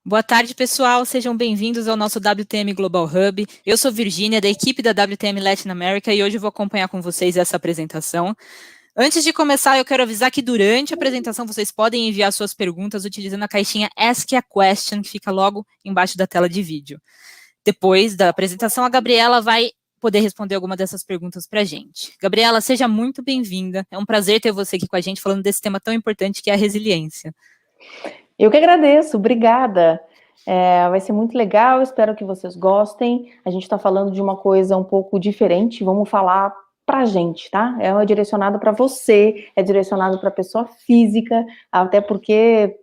Boa tarde, pessoal. Sejam bem-vindos ao nosso WTM Global Hub. Eu sou Virgínia, da equipe da WTM Latin America, e hoje eu vou acompanhar com vocês essa apresentação. Antes de começar, eu quero avisar que durante a apresentação vocês podem enviar suas perguntas utilizando a caixinha Ask a Question, que fica logo embaixo da tela de vídeo. Depois da apresentação, a Gabriela vai poder responder alguma dessas perguntas para a gente. Gabriela, seja muito bem-vinda. É um prazer ter você aqui com a gente falando desse tema tão importante que é a resiliência. Eu que agradeço, obrigada. Vai ser muito legal, espero que vocês gostem. A gente está falando de uma coisa um pouco diferente, vamos falar pra gente, tá? É direcionado para você, é direcionado para pessoa física, até porque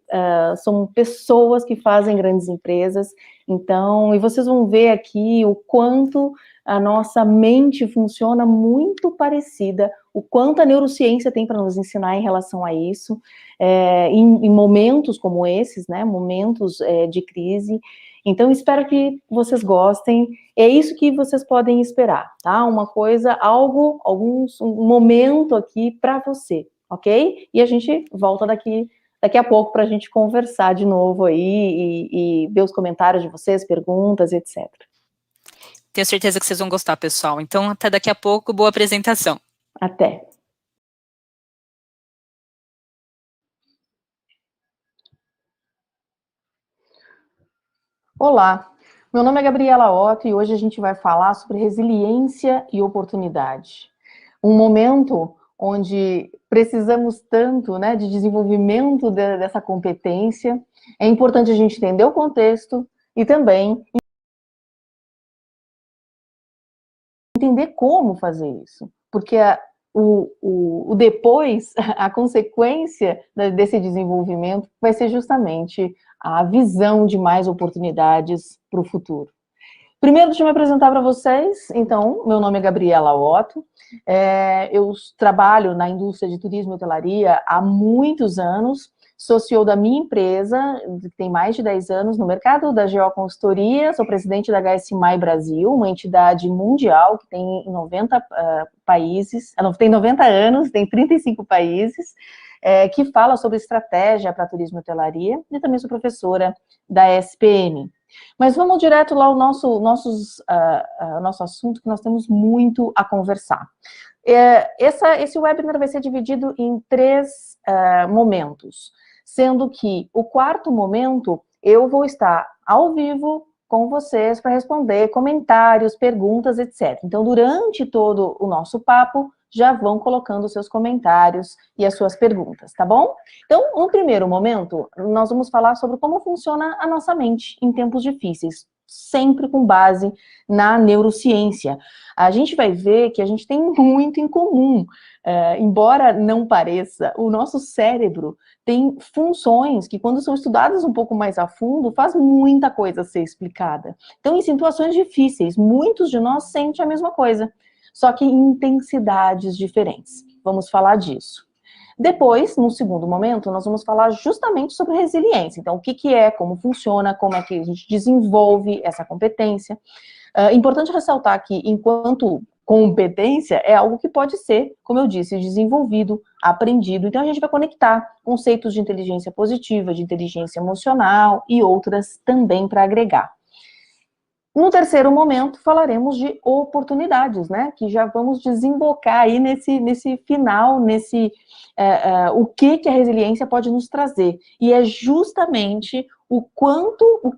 são pessoas que fazem grandes empresas. Então, e vocês vão ver aqui o quanto a nossa mente funciona muito parecida, o quanto a neurociência tem para nos ensinar em relação a isso, em momentos como esses, né, momentos de crise. Então, espero que vocês gostem, é isso que vocês podem esperar, tá? Uma coisa, um momento aqui para você, ok? E a gente volta daqui a pouco para a gente conversar de novo aí e ver os comentários de vocês, perguntas, etc. Tenho certeza que vocês vão gostar, pessoal. Então, até daqui a pouco, boa apresentação. Até. Olá, meu nome é Gabriela Otto e hoje a gente vai falar sobre resiliência e oportunidade. Um momento onde precisamos tanto, né, de desenvolvimento dessa competência. É importante a gente entender o contexto e também entender como fazer isso, porque o depois, a consequência desse desenvolvimento vai ser justamente a visão de mais oportunidades para o futuro. Primeiro, deixa eu me apresentar para vocês. Então, meu nome é Gabriela Otto, eu trabalho na indústria de turismo e hotelaria há muitos anos, sou CEO da minha empresa, que tem mais de 10 anos no mercado da geoconsultoria, sou presidente da HSMAI Brasil, uma entidade mundial que tem 90 países, tem 90 anos, tem 35 países, que fala sobre estratégia para turismo e hotelaria, e também sou professora da SPM. Mas vamos direto lá ao nosso assunto, que nós temos muito a conversar. Esse webinar vai ser dividido em 3 momentos, sendo que o quarto momento eu vou estar ao vivo com vocês para responder comentários, perguntas, etc. Então, durante todo o nosso papo, já vão colocando os seus comentários e as suas perguntas, tá bom? Então, no primeiro momento, nós vamos falar sobre como funciona a nossa mente em tempos difíceis, sempre com base na neurociência. A gente vai ver que a gente tem muito em comum, embora não pareça, o nosso cérebro tem funções que, quando são estudadas um pouco mais a fundo, faz muita coisa ser explicada. Então, em situações difíceis, muitos de nós sentem a mesma coisa, só que em intensidades diferentes. Vamos falar disso. Depois, no segundo momento, nós vamos falar justamente sobre resiliência. Então, o que é, como funciona, como é que a gente desenvolve essa competência. Importante ressaltar que, enquanto competência, é algo que pode ser, como eu disse, desenvolvido, aprendido. Então, a gente vai conectar conceitos de inteligência positiva, de inteligência emocional e outras também para agregar. No terceiro momento, falaremos de oportunidades, né? Que já vamos desembocar aí nesse final, o que a resiliência pode nos trazer. E é justamente o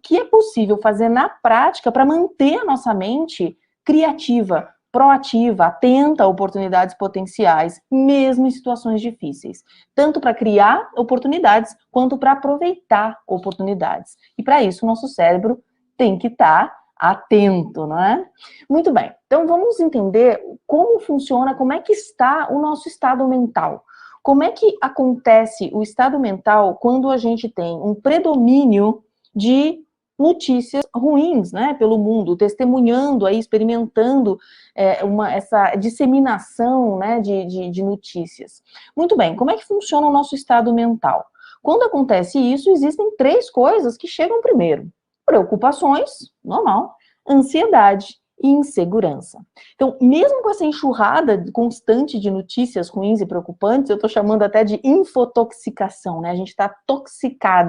que é possível fazer na prática para manter a nossa mente criativa, proativa, atenta a oportunidades potenciais, mesmo em situações difíceis. Tanto para criar oportunidades, quanto para aproveitar oportunidades. E para isso, o nosso cérebro tem que estar atento, não é? Muito bem, então vamos entender como funciona, como é que está o nosso estado mental. Como é que acontece o estado mental quando a gente tem um predomínio de notícias ruins, né, pelo mundo, testemunhando aí, experimentando essa disseminação, né, de notícias. Muito bem, como é que funciona o nosso estado mental? Quando acontece isso, existem 3 coisas que chegam primeiro. Preocupações, normal, ansiedade insegurança. Então, mesmo com essa enxurrada constante de notícias ruins e preocupantes, eu estou chamando até de infotoxicação, né? A gente está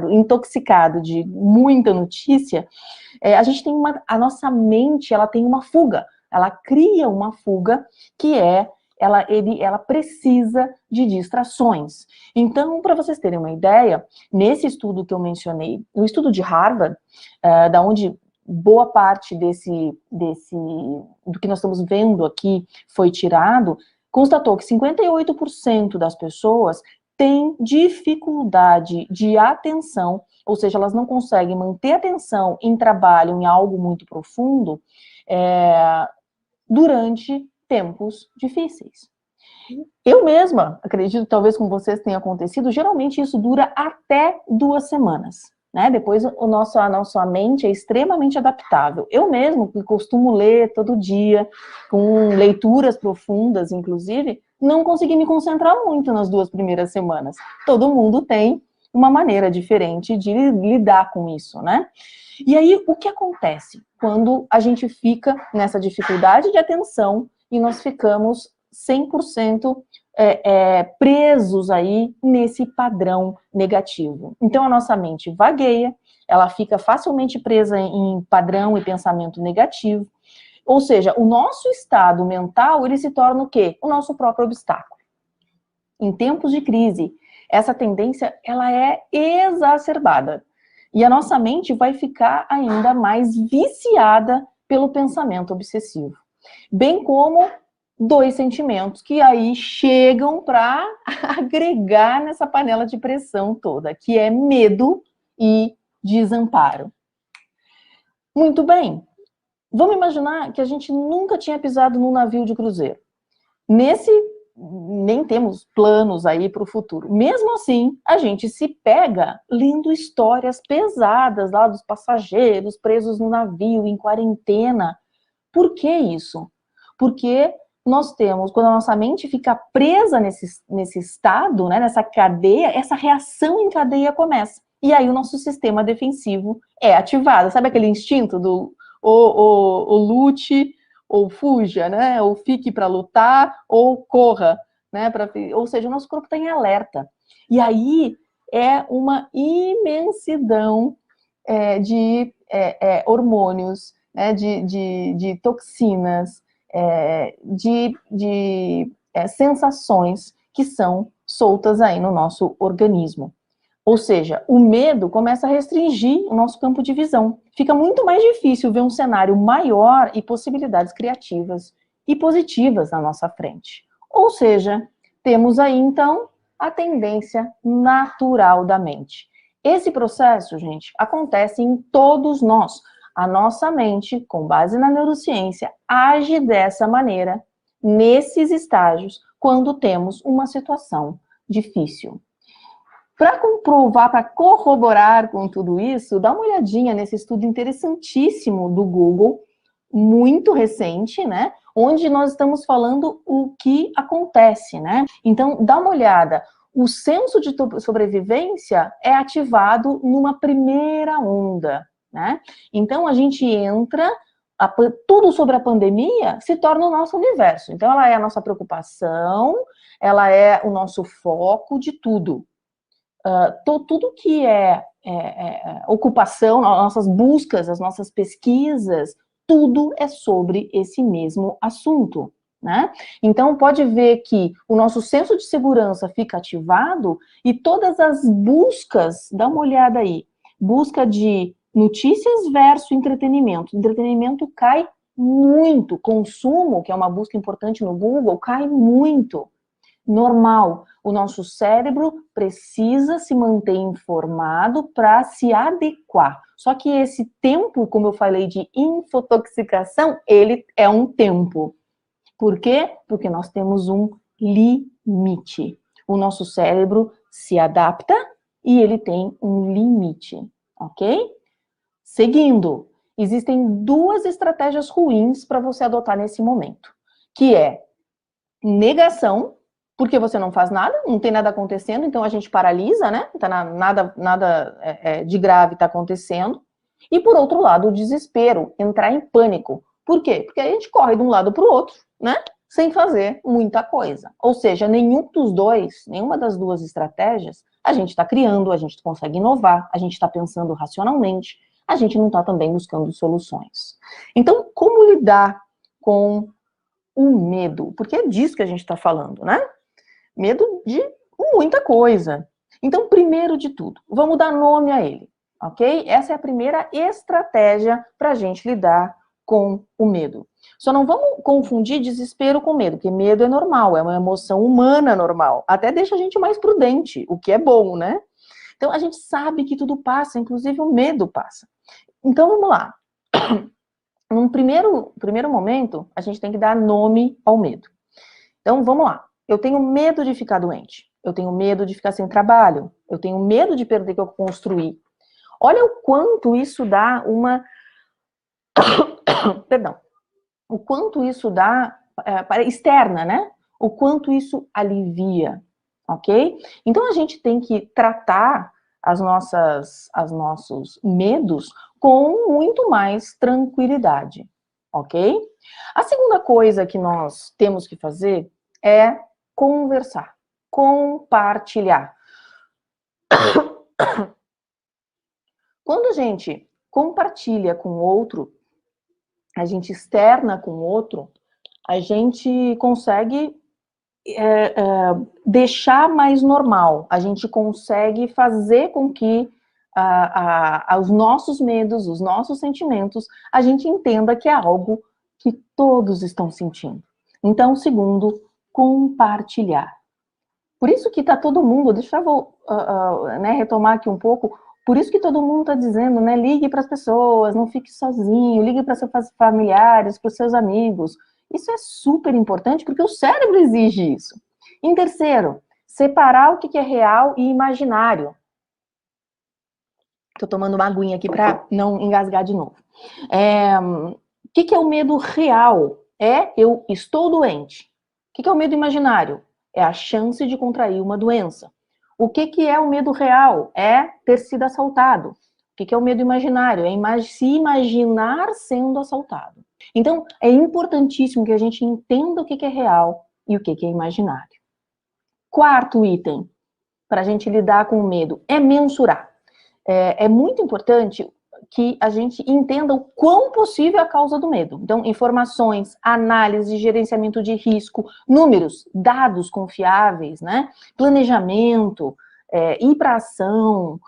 intoxicado de muita notícia. A gente tem a nossa mente, ela tem uma fuga, ela cria uma fuga que ela precisa de distrações. Então, para vocês terem uma ideia, nesse estudo que eu mencionei, no estudo de Harvard, da onde boa parte do que nós estamos vendo aqui foi tirado, constatou que 58% das pessoas têm dificuldade de atenção, ou seja, elas não conseguem manter atenção em trabalho, em algo muito profundo, durante tempos difíceis. Eu mesma, acredito, talvez com vocês tenha acontecido, geralmente isso dura até 2 semanas. Né? Depois a nossa mente é extremamente adaptável. Eu mesmo, que costumo ler todo dia, com leituras profundas, inclusive, não consegui me concentrar muito nas 2 primeiras semanas. Todo mundo tem uma maneira diferente de lidar com isso, né? E aí, o que acontece quando a gente fica nessa dificuldade de atenção e nós ficamos 100% presos aí nesse padrão negativo? Então, a nossa mente vagueia, ela fica facilmente presa em padrão e pensamento negativo, ou seja, o nosso estado mental, ele se torna o quê? O nosso próprio obstáculo. Em tempos de crise, essa tendência, ela é exacerbada. E a nossa mente vai ficar ainda mais viciada pelo pensamento obsessivo. Bem como 2 sentimentos que aí chegam para agregar nessa panela de pressão toda, que é medo e desamparo. Muito bem. Vamos imaginar que a gente nunca tinha pisado num navio de cruzeiro. Nem temos planos aí para o futuro. Mesmo assim, a gente se pega lendo histórias pesadas lá dos passageiros presos no navio, em quarentena. Por que isso? Porque nós temos, quando a nossa mente fica presa nesse estado, né, nessa cadeia, essa reação em cadeia começa. E aí o nosso sistema defensivo é ativado. Sabe aquele instinto do lute ou fuja, né? Ou fique para lutar, ou corra, né? Ou seja, o nosso corpo está em alerta. E aí é uma imensidão de hormônios, né? de toxinas, de sensações que são soltas aí no nosso organismo. Ou seja, o medo começa a restringir o nosso campo de visão. Fica muito mais difícil ver um cenário maior e possibilidades criativas e positivas na nossa frente. Ou seja, temos aí, então, a tendência natural da mente. Esse processo, gente, acontece em todos nós. A nossa mente, com base na neurociência, age dessa maneira, nesses estágios, quando temos uma situação difícil. Para comprovar, para corroborar com tudo isso, dá uma olhadinha nesse estudo interessantíssimo do Google, muito recente, né? Onde nós estamos falando o que acontece, né? Então, dá uma olhada. O senso de sobrevivência é ativado numa primeira onda, né? Então, a gente entra, tudo sobre a pandemia se torna o nosso universo. Então, ela é a nossa preocupação, ela é o nosso foco de tudo. Tudo que é ocupação, nossas buscas, as nossas pesquisas, tudo é sobre esse mesmo assunto, né? Então, pode ver que o nosso senso de segurança fica ativado e todas as buscas, dá uma olhada aí, busca de notícias versus entretenimento. Entretenimento cai muito, consumo, que é uma busca importante no Google, cai muito. Normal, o nosso cérebro precisa se manter informado para se adequar. Só que esse tempo, como eu falei de infotoxicação, ele é um tempo. Por quê? Porque nós temos um limite. O nosso cérebro se adapta e ele tem um limite, ok? Seguindo, existem 2 estratégias ruins para você adotar nesse momento, que é negação, porque você não faz nada, não tem nada acontecendo, então a gente paralisa, né? Nada de grave está acontecendo. E por outro lado, o desespero, entrar em pânico. Por quê? Porque a gente corre de um lado para o outro, né? Sem fazer muita coisa. Ou seja, nenhuma das duas estratégias, a gente está criando, a gente consegue inovar, a gente está pensando racionalmente, a gente não está também buscando soluções. Então, como lidar com o medo? Porque é disso que a gente está falando, né? Medo de muita coisa. Então, primeiro de tudo, vamos dar nome a ele, ok? Essa é a primeira estratégia para a gente lidar com o medo. Só não vamos confundir desespero com medo, porque medo é normal, é uma emoção humana normal. Até deixa a gente mais prudente, o que é bom, né? Então, a gente sabe que tudo passa, inclusive o medo passa. Então, vamos lá. Num primeiro momento, a gente tem que dar nome ao medo. Então, vamos lá. Eu tenho medo de ficar doente. Eu tenho medo de ficar sem trabalho. Eu tenho medo de perder o que eu construí. Olha o quanto isso dá uma... Perdão. O quanto isso dá... externa, né? O quanto isso alivia. Ok? Então, a gente tem que tratar os nossos medos com muito mais tranquilidade. Ok? A segunda coisa que nós temos que fazer é conversar, compartilhar. Quando a gente compartilha com o outro, a gente externa com o outro, a gente consegue deixar mais normal, a gente consegue fazer com que os nossos medos, os nossos sentimentos, a gente entenda que é algo que todos estão sentindo. Então, segundo, compartilhar. Por isso que está todo mundo, deixa eu retomar aqui um pouco, por isso que todo mundo está dizendo, né, ligue para as pessoas, não fique sozinho, ligue para seus familiares, para os seus amigos. Isso é super importante porque o cérebro exige isso. Em terceiro, separar o que é real e imaginário. Estou tomando uma aguinha aqui para não engasgar de novo. O que é o medo real? Eu estou doente. O que é o medo imaginário? É a chance de contrair uma doença. O que é o medo real? É ter sido assaltado. O que é o medo imaginário? É se imaginar sendo assaltado. Então, é importantíssimo que a gente entenda o que é real e o que é imaginário. Quarto item, para a gente lidar com o medo, é mensurar. É muito importante que a gente entenda o quão possível é a causa do medo. Então, informações, análise, gerenciamento de risco, números, dados confiáveis, né? Planejamento, ir para ação,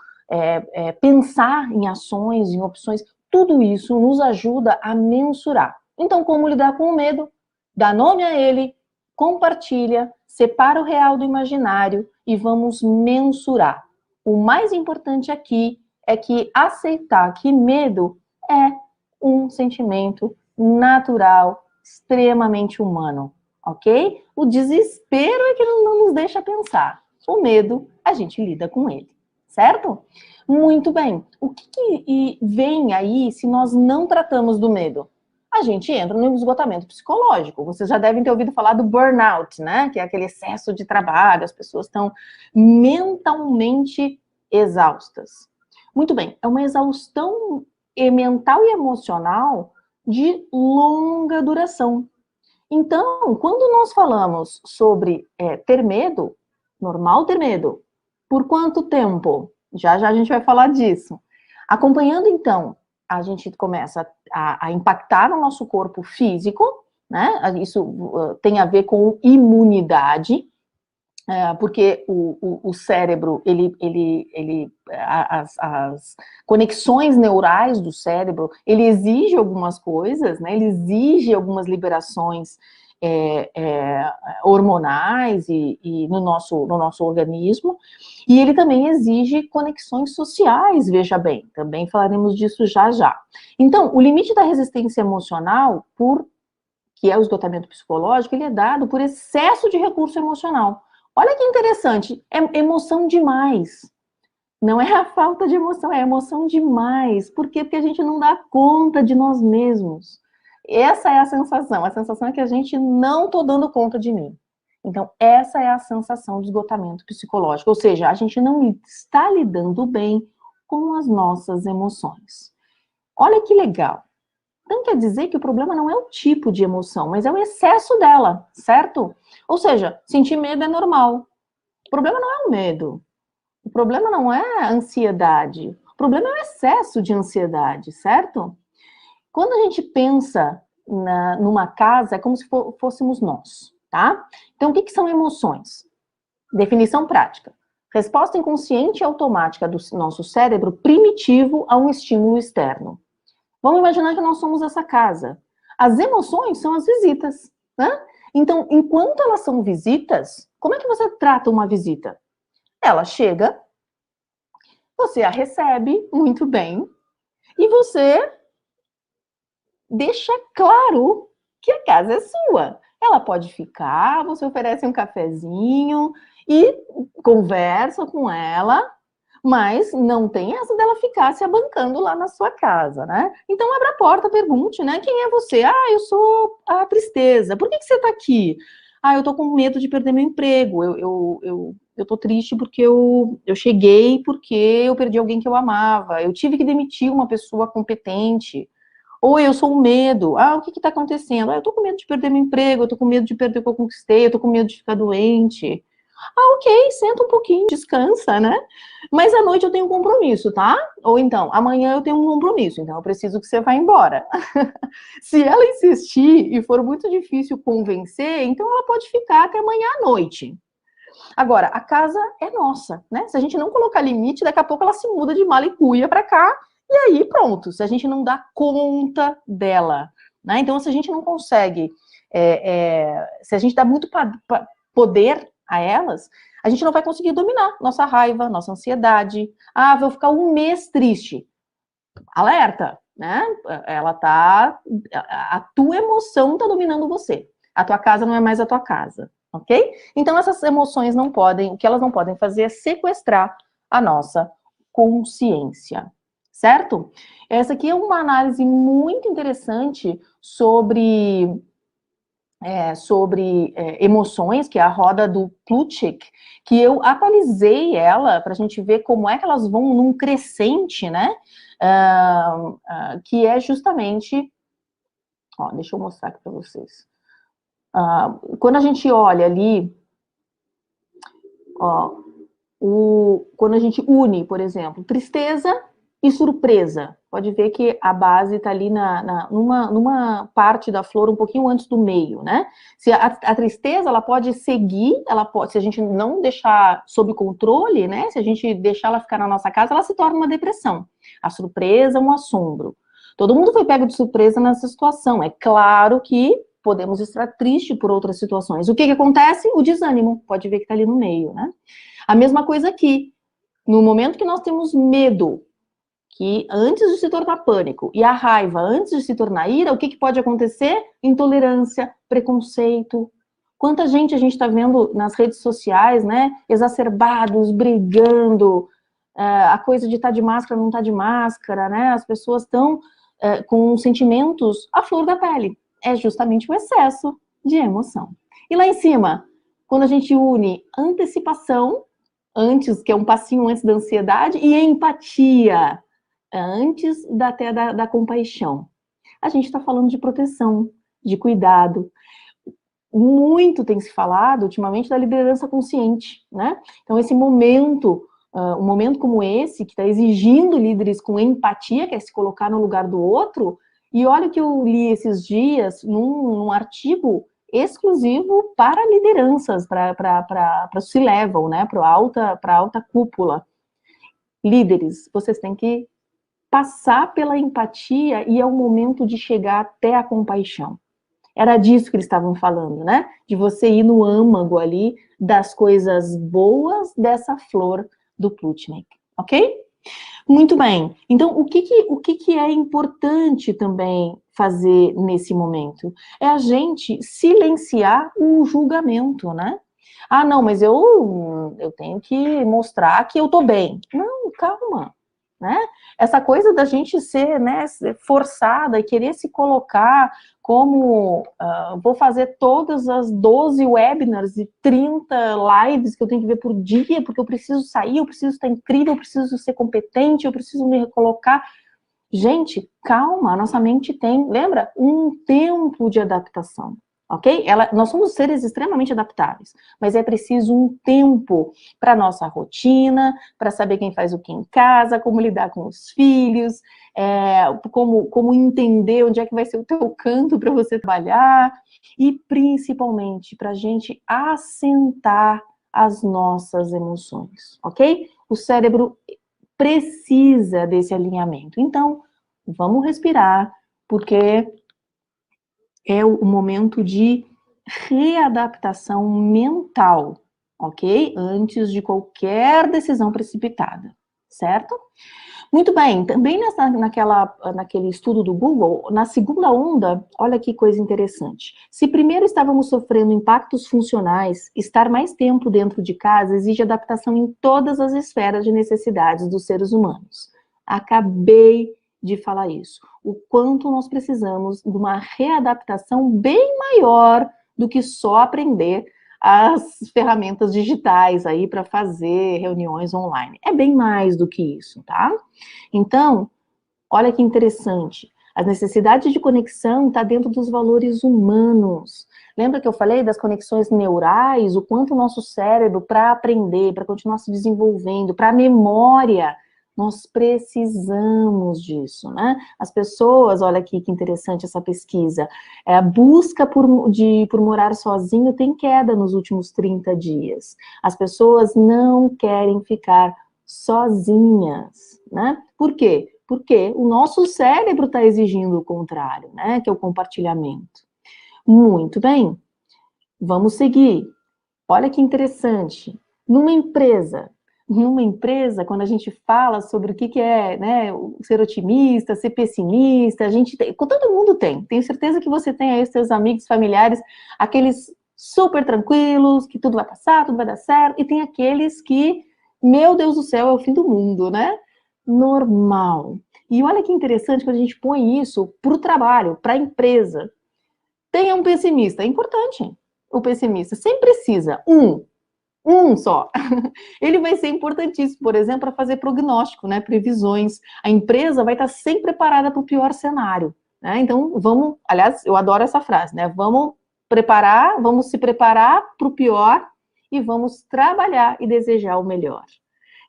pensar em ações, em opções, tudo isso nos ajuda a mensurar. Então, como lidar com o medo? Dá nome a ele, compartilha, separa o real do imaginário e vamos mensurar. O mais importante aqui é que aceitar que medo é um sentimento natural, extremamente humano, ok? O desespero é que não nos deixa pensar. O medo, a gente lida com ele, certo? Muito bem. O que vem aí se nós não tratamos do medo? A gente entra no esgotamento psicológico. Vocês já devem ter ouvido falar do burnout, né? Que é aquele excesso de trabalho, as pessoas estão mentalmente exaustas. Muito bem, é uma exaustão mental e emocional de longa duração. Então, quando nós falamos sobre ter medo, normal ter medo, por quanto tempo? Já a gente vai falar disso. Acompanhando, então, a gente começa a impactar no nosso corpo físico, né? Isso tem a ver com imunidade, porque o cérebro, as conexões neurais do cérebro, ele exige algumas coisas, né? Ele exige algumas liberações hormonais e no nosso organismo, e ele também exige conexões sociais, veja bem, também falaremos disso já já. Então, o limite da resistência emocional, que é o esgotamento psicológico, ele é dado por excesso de recurso emocional. Olha que interessante, é emoção demais. Não é a falta de emoção, é emoção demais. Por quê? Porque a gente não dá conta de nós mesmos. Essa é a sensação é que a gente não está dando conta de mim. Então, essa é a sensação de esgotamento psicológico, ou seja, a gente não está lidando bem com as nossas emoções. Olha que legal. Então quer dizer que o problema não é o tipo de emoção, mas é o excesso dela, certo? Ou seja, sentir medo é normal. O problema não é o medo. O problema não é a ansiedade. O problema é o excesso de ansiedade, certo? Quando a gente pensa numa casa, é como se fôssemos nós, tá? Então, o que são emoções? Definição prática. Resposta inconsciente e automática do nosso cérebro primitivo a um estímulo externo. Vamos imaginar que nós somos essa casa. As emoções são as visitas, né? Então, enquanto elas são visitas, como é que você trata uma visita? Ela chega, você a recebe muito bem e você deixa claro que a casa é sua. Ela pode ficar, você oferece um cafezinho e conversa com ela, mas não tem essa dela ficar se abancando lá na sua casa, né? Então abra a porta, pergunte, né? Quem é você? Ah, eu sou a Tristeza. Por que você tá aqui? Ah, eu tô com medo de perder meu emprego. Eu tô triste porque eu cheguei porque eu perdi alguém que eu amava. Eu tive que demitir uma pessoa competente. Ou eu sou o medo. Ah, o que está acontecendo? Ah, eu tô com medo de perder meu emprego, eu tô com medo de perder o que eu conquistei, eu tô com medo de ficar doente. Ah, ok, senta um pouquinho, descansa, né? Mas à noite eu tenho um compromisso, tá? Ou então, amanhã eu tenho um compromisso, então eu preciso que você vá embora. Se ela insistir e for muito difícil convencer, então ela pode ficar até amanhã à noite. Agora, a casa é nossa, né? Se a gente não colocar limite, daqui a pouco ela se muda de mala e cuia para cá, e aí pronto, se a gente não dá conta dela, né? Então, se a gente não consegue, se a gente dá muito poder a elas, a gente não vai conseguir dominar nossa raiva, nossa ansiedade. Ah, vou ficar um mês triste. Alerta, né? A tua emoção tá dominando você. A tua casa não é mais a tua casa, ok? Então essas emoções não podem, o que elas não podem fazer é sequestrar a nossa consciência, certo? Essa aqui é uma análise muito interessante sobre emoções, que é a roda do Plutchik, que eu atualizei ela para a gente ver como é que elas vão num crescente, né? Que é justamente, ó, deixa eu mostrar aqui para vocês. Quando a gente olha ali, ó, quando a gente une, por exemplo, tristeza e surpresa, pode ver que a base está ali numa parte da flor um pouquinho antes do meio, né? Se a tristeza, ela pode seguir, se a gente não deixar sob controle, né? Se a gente deixar ela ficar na nossa casa, ela se torna uma depressão. A surpresa, um assombro. Todo mundo foi pego de surpresa nessa situação. É claro que podemos estar triste por outras situações. O que acontece? O desânimo. Pode ver que está ali no meio, né? A mesma coisa aqui. No momento que nós temos medo, que antes de se tornar pânico, e a raiva antes de se tornar ira, o que pode acontecer? Intolerância, preconceito. Quanta gente a gente está vendo nas redes sociais, né? Exacerbados, brigando, a coisa de estar de máscara, não estar de máscara, né? As pessoas estão com sentimentos à flor da pele. É justamente o excesso de emoção. E lá em cima, quando a gente une antecipação, antes, que é um passinho antes da ansiedade, e empatia, antes até da compaixão. A gente está falando de proteção, de cuidado. Muito tem se falado, ultimamente, da liderança consciente, né? Então, esse momento, um momento como esse, que está exigindo líderes com empatia, que é se colocar no lugar do outro, e olha o que eu li esses dias num artigo exclusivo para lideranças, para o C-level, né? Para alta cúpula. Líderes, vocês têm que passar pela empatia e é o momento de chegar até a compaixão. Era disso que eles estavam falando, né? De você ir no âmago ali das coisas boas dessa flor do Plutchik, ok? Muito bem. Então, o que é importante também fazer nesse momento? É a gente silenciar o julgamento, né? Ah, não, mas eu tenho que mostrar que eu tô bem. Não, calma. Né? Essa coisa da gente ser, né, forçada e querer se colocar como vou fazer todas as 12 webinars e 30 lives que eu tenho que ver por dia, porque eu preciso sair, eu preciso estar incrível, eu preciso ser competente, eu preciso me recolocar. Gente, calma, a nossa mente tem, lembra? Um tempo de adaptação, ok? Nós somos seres extremamente adaptáveis, mas é preciso um tempo para nossa rotina, para saber quem faz o que em casa, como lidar com os filhos, como entender onde é que vai ser o teu canto para você trabalhar, e principalmente para a gente assentar as nossas emoções, ok? O cérebro precisa desse alinhamento. Então, vamos respirar, porque é o momento de readaptação mental, ok? Antes de qualquer decisão precipitada, certo? Muito bem, também naquele estudo do Google, na segunda onda, olha que coisa interessante. Se primeiro estávamos sofrendo impactos funcionais, estar mais tempo dentro de casa exige adaptação em todas as esferas de necessidades dos seres humanos. Acabei de falar isso. O quanto nós precisamos de uma readaptação bem maior do que só aprender as ferramentas digitais aí para fazer reuniões online. É bem mais do que isso, tá? Então, olha que interessante. As necessidades de conexão estão dentro dos valores humanos. Lembra que eu falei das conexões neurais, o quanto o nosso cérebro, para aprender, para continuar se desenvolvendo, para a memória, nós precisamos disso, né? As pessoas, olha aqui que interessante essa pesquisa, a busca por morar sozinho tem queda nos últimos 30 dias. As pessoas não querem ficar sozinhas, né? Por quê? Porque o nosso cérebro está exigindo o contrário, né? Que é o compartilhamento. Muito bem, vamos seguir. Olha que interessante. Numa empresa, quando a gente fala sobre o que é, né, ser otimista, ser pessimista, todo mundo tem. Tenho certeza que você tem aí seus amigos, familiares, aqueles super tranquilos, que tudo vai passar, tudo vai dar certo, e tem aqueles que, meu Deus do céu, é o fim do mundo, né? Normal. E olha que interessante quando a gente põe isso para o trabalho, para a empresa. Tenha um pessimista, é importante. O pessimista sempre precisa, um só. Ele vai ser importantíssimo, por exemplo, para fazer prognóstico, né, previsões. A empresa vai estar sempre preparada para o pior cenário, né? Então, aliás, eu adoro essa frase, né? Vamos se preparar para o pior e vamos trabalhar e desejar o melhor.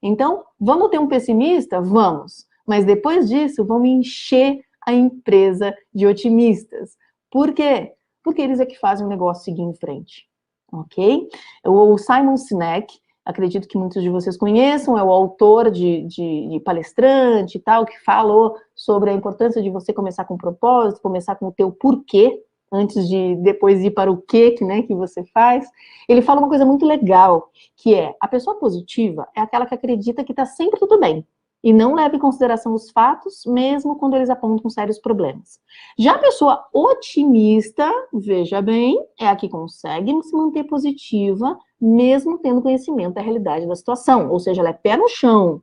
Então, vamos ter um pessimista? Vamos. Mas depois disso, vamos encher a empresa de otimistas. Por quê? Porque eles é que fazem o negócio seguir em frente. Ok? O Simon Sinek, acredito que muitos de vocês conheçam, é o autor de Palestrante e tal, que falou sobre a importância de você começar com propósito, começar com o teu porquê, antes de depois ir para o que, né, que você faz. Ele fala uma coisa muito legal, que é, a pessoa positiva é aquela que acredita que está sempre tudo bem, e não leva em consideração os fatos, mesmo quando eles apontam sérios problemas. Já a pessoa otimista, veja bem, é a que consegue se manter positiva, mesmo tendo conhecimento da realidade da situação, ou seja, ela é pé no chão,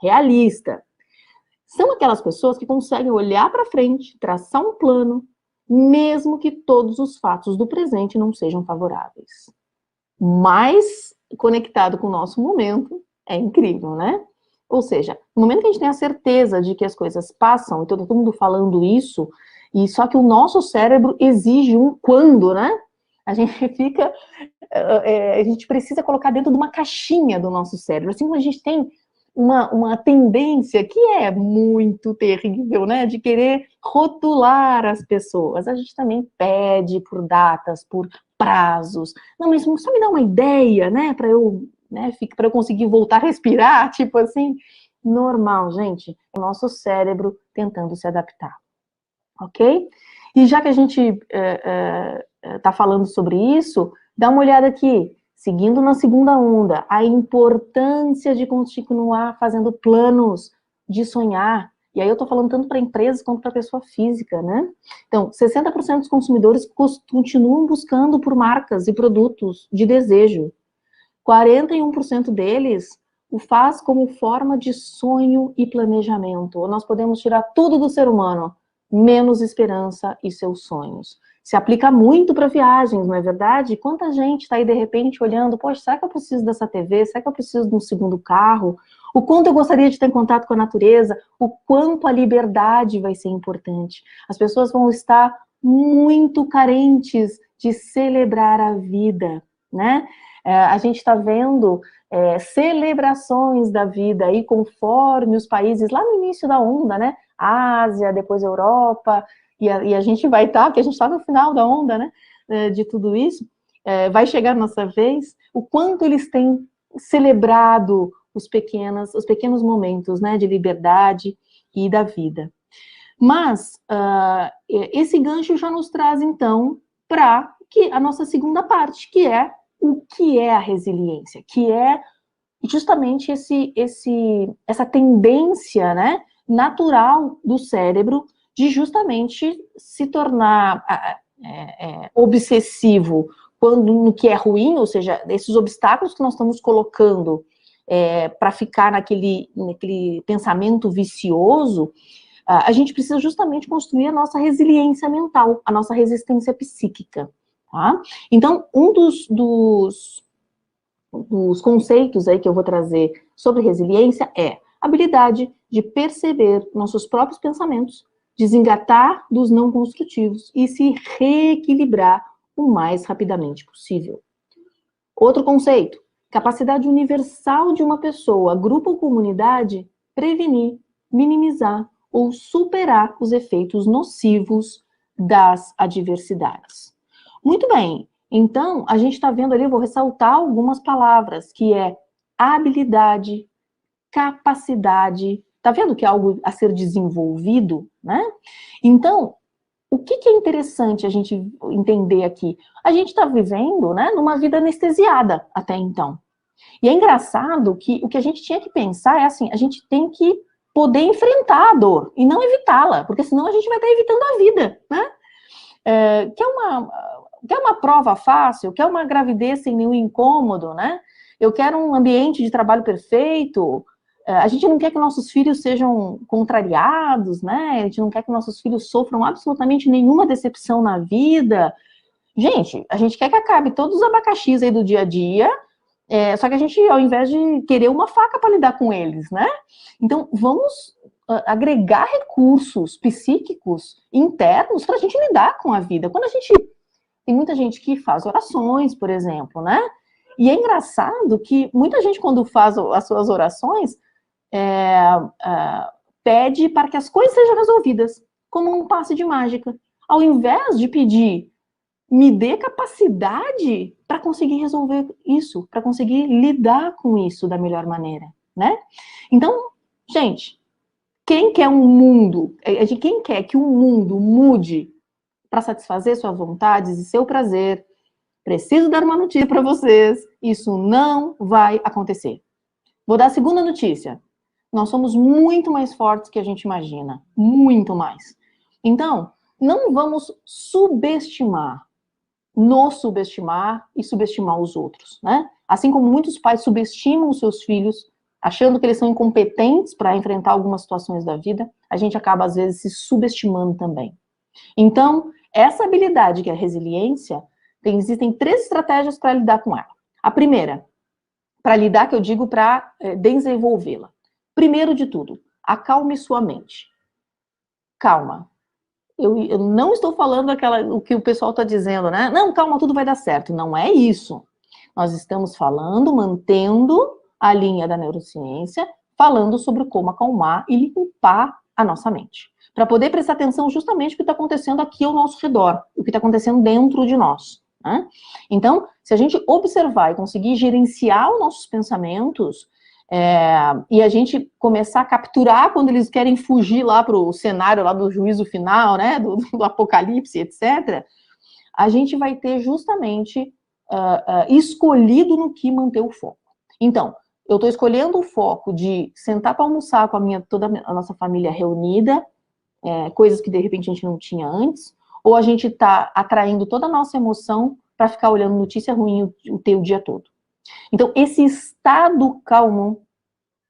realista. São aquelas pessoas que conseguem olhar para frente, traçar um plano, mesmo que todos os fatos do presente não sejam favoráveis. Mais conectado com o nosso momento, é incrível, né? Ou seja, no momento que a gente tem a certeza de que as coisas passam, e todo mundo falando isso, e só que o nosso cérebro exige um quando, né? A gente fica, a gente precisa colocar dentro de uma caixinha do nosso cérebro. Assim como a gente tem uma tendência que é muito terrível, né? De querer rotular as pessoas. A gente também pede por datas, por prazos. Não, mas só me dá uma ideia, né? Para eu conseguir voltar a respirar, tipo assim, normal, gente, o nosso cérebro tentando se adaptar, ok? E já que a gente tá falando sobre isso, dá uma olhada aqui, seguindo na segunda onda, a importância de continuar fazendo planos, de sonhar, e aí eu tô falando tanto para empresas quanto para pessoa física, né? Então, 60% dos consumidores continuam buscando por marcas e produtos de desejo, 41% deles o faz como forma de sonho e planejamento. Nós podemos tirar tudo do ser humano, menos esperança e seus sonhos. se aplica muito para viagens, não é verdade? Quanta gente está aí, de repente, olhando, poxa, será que eu preciso dessa TV? Será que eu preciso de um segundo carro? O quanto eu gostaria de ter contato com a natureza? O quanto a liberdade vai ser importante? As pessoas vão estar muito carentes de celebrar a vida, né? A gente está vendo celebrações da vida aí conforme os países, lá no início da onda, né? Ásia, depois Europa, e a gente vai estar, porque a gente está no final da onda, né, de tudo isso, vai chegar a nossa vez, o quanto eles têm celebrado os pequenos momentos, né, de liberdade e da vida. Mas esse gancho já nos traz, então, para a nossa segunda parte, que é o que é a resiliência, que é justamente essa tendência, né, natural do cérebro de justamente se tornar obsessivo no que é ruim, ou seja, esses obstáculos que nós estamos colocando para ficar naquele pensamento vicioso, a gente precisa justamente construir a nossa resiliência mental, a nossa resistência psíquica. Tá? Então, um dos conceitos aí que eu vou trazer sobre resiliência é a habilidade de perceber nossos próprios pensamentos, desengatar dos não construtivos e se reequilibrar o mais rapidamente possível. Outro conceito, capacidade universal de uma pessoa, grupo ou comunidade, prevenir, minimizar ou superar os efeitos nocivos das adversidades. Muito bem, então a gente está vendo ali, eu vou ressaltar algumas palavras, que é habilidade, capacidade, tá vendo que é algo a ser desenvolvido, né? Então, o que é interessante a gente entender aqui? A gente está vivendo, né, numa vida anestesiada até então. E é engraçado que o que a gente tinha que pensar é assim, a gente tem que poder enfrentar a dor e não evitá-la, porque senão a gente vai estar evitando a vida, né? Quer uma prova fácil? Quer uma gravidez sem nenhum incômodo, né? Eu quero um ambiente de trabalho perfeito. A gente não quer que nossos filhos sejam contrariados, né? A gente não quer que nossos filhos sofram absolutamente nenhuma decepção na vida. Gente, a gente quer que acabe todos os abacaxis aí do dia a dia, só que a gente, ao invés de querer uma faca para lidar com eles, né? Então, vamos agregar recursos psíquicos internos para a gente lidar com a vida. Tem muita gente que faz orações, por exemplo, né? E é engraçado que muita gente, quando faz as suas orações, pede para que as coisas sejam resolvidas, como um passe de mágica. Ao invés de pedir, me dê capacidade para conseguir resolver isso, para conseguir lidar com isso da melhor maneira, né? Então, gente, quem quer quem quer que o mundo mude para satisfazer suas vontades e seu prazer, preciso dar uma notícia para vocês, isso não vai acontecer. Vou dar a segunda notícia. Nós somos muito mais fortes que a gente imagina, muito mais. Então, não vamos nos subestimar e subestimar os outros, né? Assim como muitos pais subestimam os seus filhos, achando que eles são incompetentes para enfrentar algumas situações da vida, a gente acaba, às vezes, se subestimando também. Então, essa habilidade, que é a resiliência, existem 3 estratégias para lidar com ela. A primeira, para lidar, que eu digo para desenvolvê-la. Primeiro de tudo, acalme sua mente. Calma. Eu não estou falando o que o pessoal está dizendo, né? Não, calma, tudo vai dar certo. Não é isso. Nós estamos falando, mantendo a linha da neurociência, falando sobre como acalmar e limpar a nossa mente. Para poder prestar atenção justamente no que está acontecendo aqui ao nosso redor, o que está acontecendo dentro de nós. Né? Então, se a gente observar e conseguir gerenciar os nossos pensamentos, e a gente começar a capturar quando eles querem fugir lá para o cenário lá do juízo final, né, do apocalipse, etc., a gente vai ter justamente escolhido no que manter o foco. Então, eu estou escolhendo o foco de sentar para almoçar com toda a nossa família reunida, coisas que de repente a gente não tinha antes, ou a gente está atraindo toda a nossa emoção para ficar olhando notícia ruim o dia todo. Então, esse estado calmo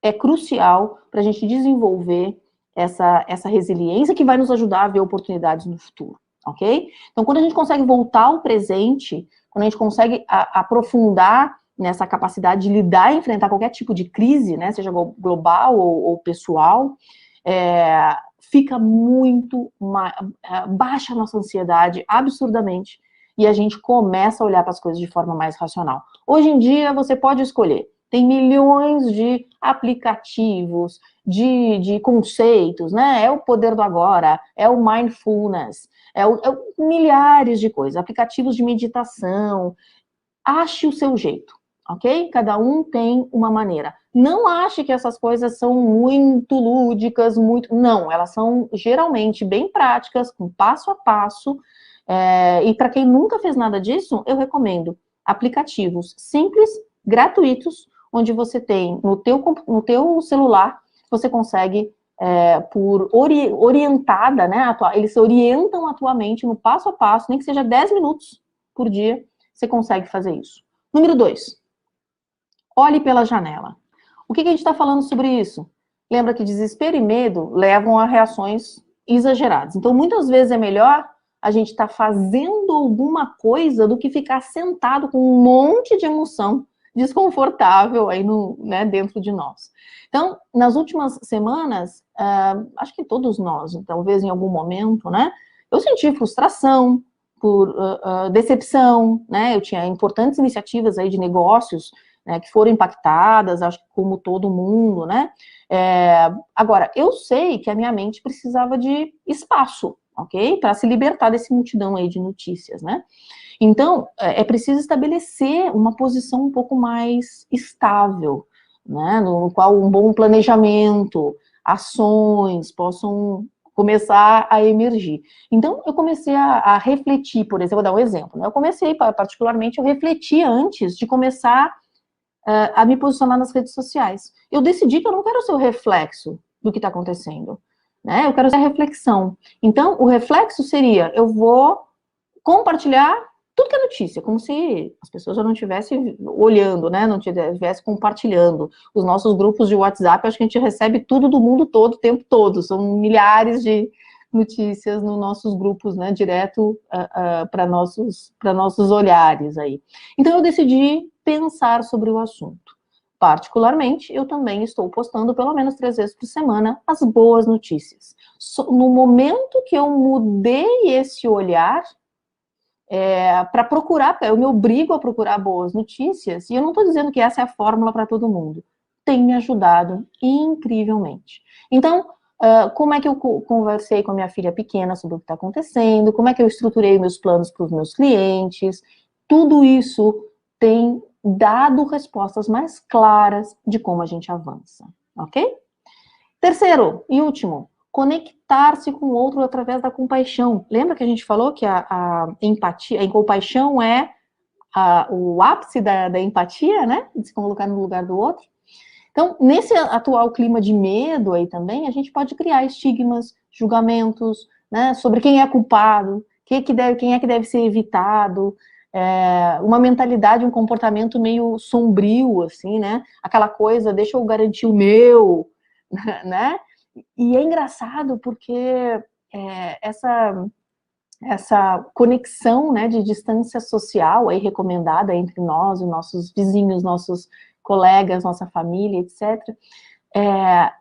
é crucial para a gente desenvolver essa resiliência que vai nos ajudar a ver oportunidades no futuro, ok? Então, quando a gente consegue voltar ao presente, quando a gente consegue aprofundar nessa capacidade de lidar e enfrentar qualquer tipo de crise, né, seja global ou pessoal, fica muito baixa a nossa ansiedade absurdamente, e a gente começa a olhar para as coisas de forma mais racional. Hoje em dia, você pode escolher. Tem milhões de aplicativos, de conceitos, né? É o poder do agora, é o mindfulness, milhares de coisas, aplicativos de meditação. Ache o seu jeito, ok? Cada um tem uma maneira. Não ache que essas coisas são muito lúdicas, Não, elas são geralmente bem práticas, com passo a passo. E para quem nunca fez nada disso, eu recomendo aplicativos simples, gratuitos, onde você tem no teu celular, você consegue, orientada, né? Eles se orientam a tua mente no passo a passo, nem que seja 10 minutos por dia, você consegue fazer isso. Número 2, olhe pela janela. O que a gente está falando sobre isso? Lembra que desespero e medo levam a reações exageradas. Então, muitas vezes é melhor a gente estar fazendo alguma coisa do que ficar sentado com um monte de emoção desconfortável aí dentro de nós. Então, nas últimas semanas, acho que todos nós, talvez em algum momento, né, eu senti frustração, por decepção, né, eu tinha importantes iniciativas aí de negócios, né, que foram impactadas, acho que como todo mundo, né, agora, eu sei que a minha mente precisava de espaço, ok, para se libertar desse multidão aí de notícias, né, então, é preciso estabelecer uma posição um pouco mais estável, né, no qual um bom planejamento, ações possam começar a emergir. Então, eu comecei a refletir, por exemplo, vou dar um exemplo, né? Eu comecei, particularmente, eu refleti antes de começar a me posicionar nas redes sociais. Eu decidi que eu não quero ser o reflexo do que está acontecendo, né? Eu quero ser a reflexão. Então, o reflexo seria, eu vou compartilhar tudo que é notícia, como se as pessoas já não estivessem olhando, né, não estivessem compartilhando. Os nossos grupos de WhatsApp, acho que a gente recebe tudo do mundo todo, o tempo todo, são milhares de notícias nos nossos grupos, né, direto para nossos olhares aí. Então, eu decidi pensar sobre o assunto. Particularmente, eu também estou postando pelo menos 3 vezes por semana as boas notícias. No momento que eu mudei esse olhar, para procurar, eu me obrigo a procurar boas notícias, e eu não estou dizendo que essa é a fórmula para todo mundo, tem me ajudado incrivelmente. Então, como é que eu conversei com a minha filha pequena sobre o que está acontecendo, como é que eu estruturei meus planos para os meus clientes, tudo isso tem dado respostas mais claras de como a gente avança, ok? Terceiro e último, conectar-se com o outro através da compaixão. Lembra que a gente falou que a empatia, a compaixão é o ápice da empatia, né? De se colocar no lugar do outro. Então, nesse atual clima de medo aí também, a gente pode criar estigmas, julgamentos, né? Sobre quem é culpado, quem é que deve ser evitado, uma mentalidade, um comportamento meio sombrio, assim, né? Aquela coisa, deixa eu garantir o meu, né? E é engraçado porque essa conexão, né, de distância social aí recomendada entre nós, os nossos vizinhos, nossos colegas, nossa família, etc.,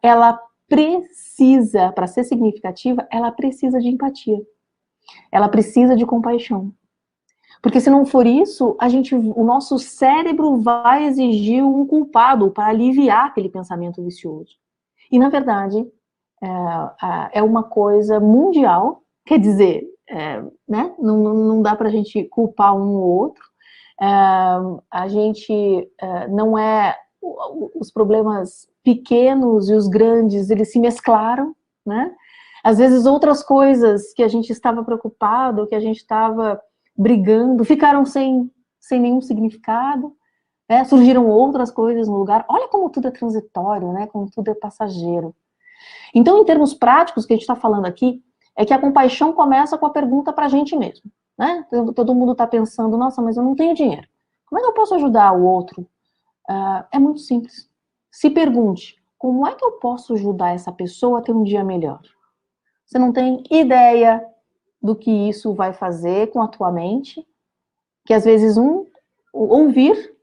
ela precisa, para ser significativa, ela precisa de empatia. Ela precisa de compaixão. Porque se não for isso, o nosso cérebro vai exigir um culpado para aliviar aquele pensamento vicioso. E, na verdade, é uma coisa mundial, quer dizer, né? Não dá para a gente culpar um ou outro, a gente não os problemas pequenos e os grandes, eles se mesclaram, né? Às vezes outras coisas que a gente estava preocupado, que a gente estava brigando, ficaram sem nenhum significado, né? Surgiram outras coisas no lugar. Olha como tudo é transitório, né? Como tudo é passageiro. Então, em termos práticos, o que a gente está falando aqui é que a compaixão começa com a pergunta para a gente mesmo, né? Todo mundo está pensando, nossa, mas eu não tenho dinheiro. Como é que eu posso ajudar o outro? É muito simples. Se pergunte, como é que eu posso ajudar essa pessoa a ter um dia melhor? Você não tem ideia do que isso vai fazer com a tua mente, que às vezes ouvir,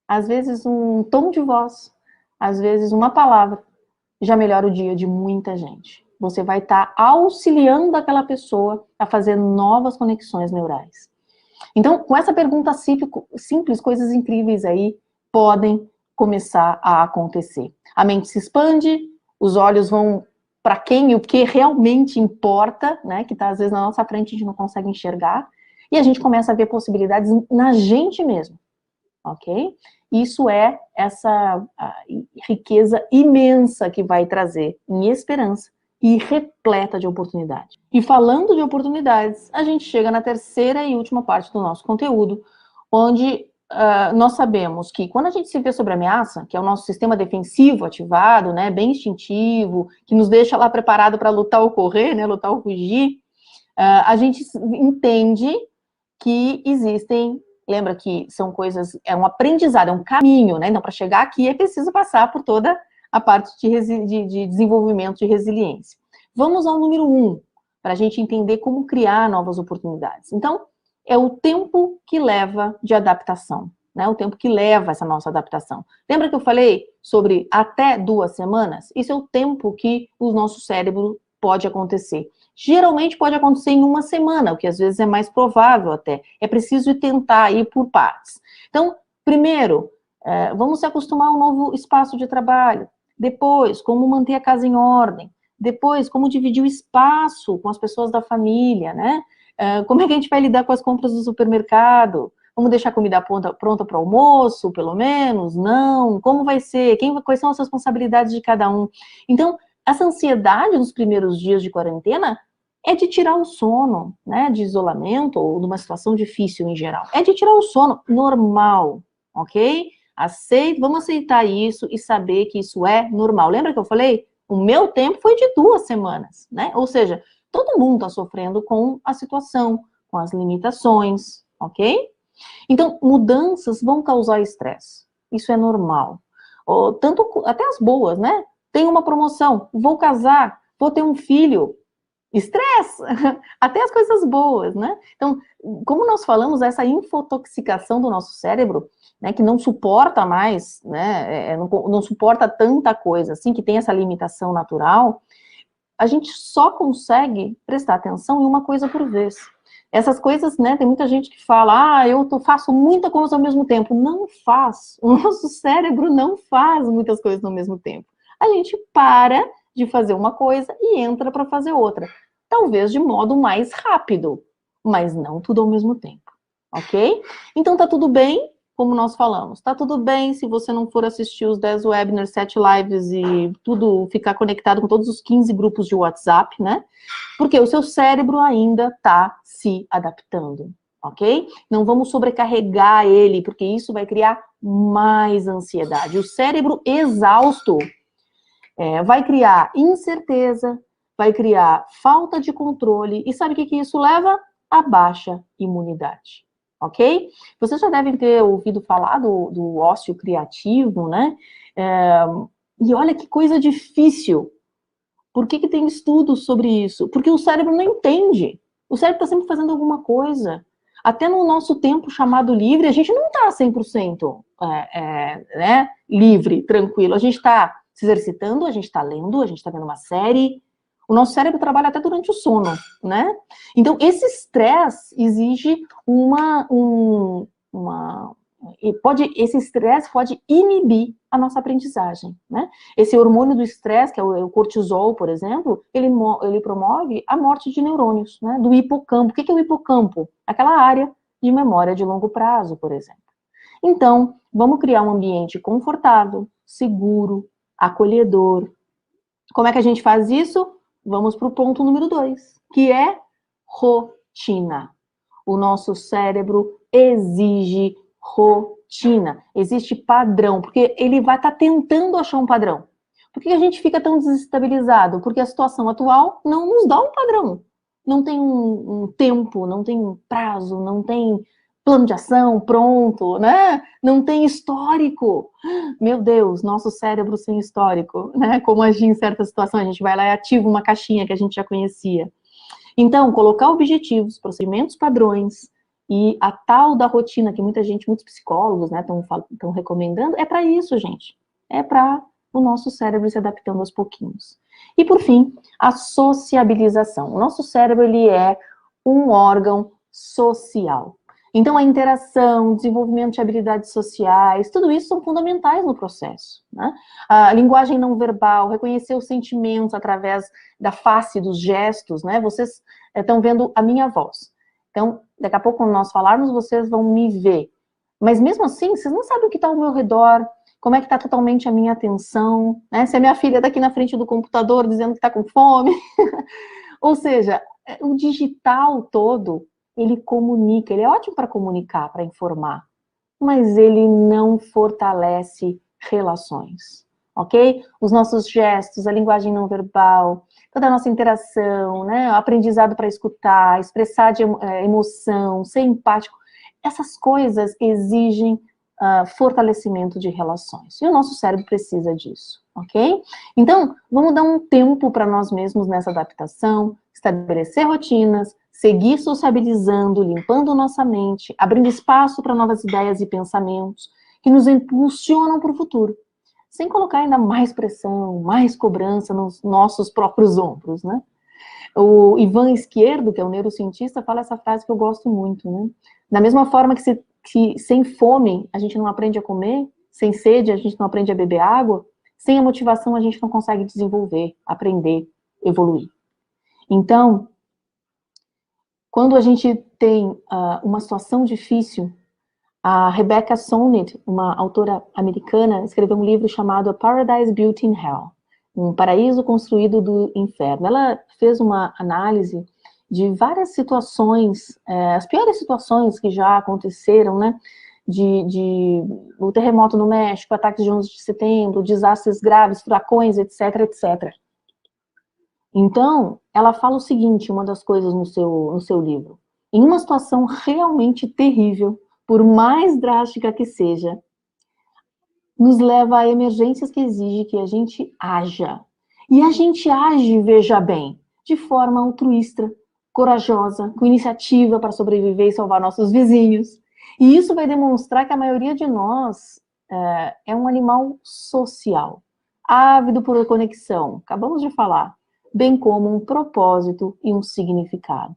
às vezes um tom de voz, às vezes uma palavra, já melhora o dia de muita gente. Você vai estar auxiliando aquela pessoa a fazer novas conexões neurais. Então, com essa pergunta simples, coisas incríveis aí podem começar a acontecer. A mente se expande, os olhos vão para quem e o que realmente importa, né, que está às vezes na nossa frente a gente não consegue enxergar, e a gente começa a ver possibilidades na gente mesmo, ok? Isso é essa riqueza imensa que vai trazer em esperança e repleta de oportunidade. E falando de oportunidades, a gente chega na terceira e última parte do nosso conteúdo, onde nós sabemos que quando a gente se vê sob ameaça, que é o nosso sistema defensivo ativado, né, bem instintivo, que nos deixa lá preparado para lutar ou correr, né, lutar ou fugir, a gente entende que existem, lembra que são coisas, é um aprendizado, é um caminho, né, então para chegar aqui é preciso passar por toda a parte de desenvolvimento de resiliência. Vamos ao número 1, para a gente entender como criar novas oportunidades. Então, é o tempo que leva de adaptação, né? O tempo que leva essa nossa adaptação. Lembra que eu falei sobre até 2 semanas? Isso é o tempo que o nosso cérebro pode acontecer. Geralmente pode acontecer em 1 semana, o que às vezes é mais provável até. É preciso tentar ir por partes. Então, primeiro, vamos se acostumar a um novo espaço de trabalho. Depois, como manter a casa em ordem. Depois, como dividir o espaço com as pessoas da família, né? Como é que a gente vai lidar com as compras do supermercado? Vamos deixar a comida pronta para o almoço, pelo menos? Não? Como vai ser? Quais são as responsabilidades de cada um? Então, essa ansiedade nos primeiros dias de quarentena é de tirar o sono, né? De isolamento ou de uma situação difícil em geral. É de tirar o sono normal, ok? Vamos aceitar isso e saber que isso é normal. Lembra que eu falei? O meu tempo foi de 2 semanas, né? Ou seja, todo mundo está sofrendo com a situação, com as limitações, ok? Então, mudanças vão causar estresse. Isso é normal. Tanto até as boas, né? Tem uma promoção, vou casar, vou ter um filho. Estresse! Até as coisas boas, né? Então, como nós falamos, essa infotoxicação do nosso cérebro, né, que não suporta mais, né, não suporta tanta coisa, assim, que tem essa limitação natural, a gente só consegue prestar atenção em uma coisa por vez. Essas coisas, né, tem muita gente que fala, eu faço muita coisa ao mesmo tempo. Não faz. O nosso cérebro não faz muitas coisas ao mesmo tempo. A gente para de fazer uma coisa e entra para fazer outra. Talvez de modo mais rápido, mas não tudo ao mesmo tempo, ok? Então tá tudo bem, como nós falamos. Tá tudo bem se você não for assistir os 10 webinars, 7 lives e tudo, ficar conectado com todos os 15 grupos de WhatsApp, né? Porque o seu cérebro ainda tá se adaptando, ok? Não vamos sobrecarregar ele, porque isso vai criar mais ansiedade. O cérebro exausto vai criar incerteza, vai criar falta de controle, e sabe o que isso leva? A baixa imunidade, ok? Vocês já devem ter ouvido falar do ócio criativo, né? E olha que coisa difícil. Por que tem estudos sobre isso? Porque o cérebro não entende. O cérebro está sempre fazendo alguma coisa. Até no nosso tempo chamado livre, a gente não está 100% né, livre, tranquilo. A gente está se exercitando, a gente está lendo, a gente está vendo uma série. O nosso cérebro trabalha até durante o sono, né? Então, esse estresse exige esse estresse pode inibir a nossa aprendizagem, né? Esse hormônio do estresse, que é o cortisol, por exemplo, ele promove a morte de neurônios, né? Do hipocampo. O que é o hipocampo? Aquela área de memória de longo prazo, por exemplo. Então, vamos criar um ambiente confortável, seguro, acolhedor. Como é que a gente faz isso? Vamos para o ponto número 2, que é rotina. O nosso cérebro exige rotina, existe padrão, porque ele vai estar tentando achar um padrão. Por que a gente fica tão desestabilizado? Porque a situação atual não nos dá um padrão. Não tem um tempo, não tem um prazo, não tem plano de ação pronto, né? Não tem histórico. Meu Deus, nosso cérebro sem histórico, né? Como agir em certa situação, a gente vai lá e ativa uma caixinha que a gente já conhecia. Então, colocar objetivos, procedimentos padrões e a tal da rotina que muita gente, muitos psicólogos, né, estão recomendando, é para isso, gente. É para o nosso cérebro se adaptando aos pouquinhos. E, por fim, a sociabilização. O nosso cérebro, ele é um órgão social. Então, a interação, o desenvolvimento de habilidades sociais, tudo isso são fundamentais no processo, né? A linguagem não verbal, reconhecer os sentimentos através da face, dos gestos, né? Vocês estão vendo a minha voz. Então, daqui a pouco, quando nós falarmos, vocês vão me ver. Mas mesmo assim, vocês não sabem o que está ao meu redor, como é que está totalmente a minha atenção, né? Se a minha filha está aqui na frente do computador dizendo que está com fome. Ou seja, o digital todo, ele comunica, ele é ótimo para comunicar, para informar, mas ele não fortalece relações, ok? Os nossos gestos, a linguagem não verbal, toda a nossa interação, né? O aprendizado para escutar, expressar de emoção, ser empático, essas coisas exigem fortalecimento de relações. E o nosso cérebro precisa disso, ok? Então, vamos dar um tempo para nós mesmos nessa adaptação, estabelecer rotinas, seguir sociabilizando, limpando nossa mente, abrindo espaço para novas ideias e pensamentos que nos impulsionam para o futuro, sem colocar ainda mais pressão, mais cobrança nos nossos próprios ombros, né? O Ivan Izquierdo, que é um neurocientista, fala essa frase que eu gosto muito, né? Da mesma forma que sem fome a gente não aprende a comer, sem sede a gente não aprende a beber água, sem a motivação a gente não consegue desenvolver, aprender, evoluir. Então, quando a gente tem uma situação difícil, a Rebecca Solnit, uma autora americana, escreveu um livro chamado A Paradise Built in Hell, um paraíso construído do inferno. Ela fez uma análise de várias situações, as piores situações que já aconteceram, né? O terremoto no México, ataques de 11 de setembro, desastres graves, furacões, etc, etc. Então, ela fala o seguinte, uma das coisas no seu livro. Em uma situação realmente terrível, por mais drástica que seja, nos leva a emergências que exigem que a gente haja. E a gente age, veja bem, de forma altruísta, corajosa, com iniciativa para sobreviver e salvar nossos vizinhos. E isso vai demonstrar que a maioria de nós é um animal social, ávido por conexão, acabamos de falar, bem como um propósito e um significado.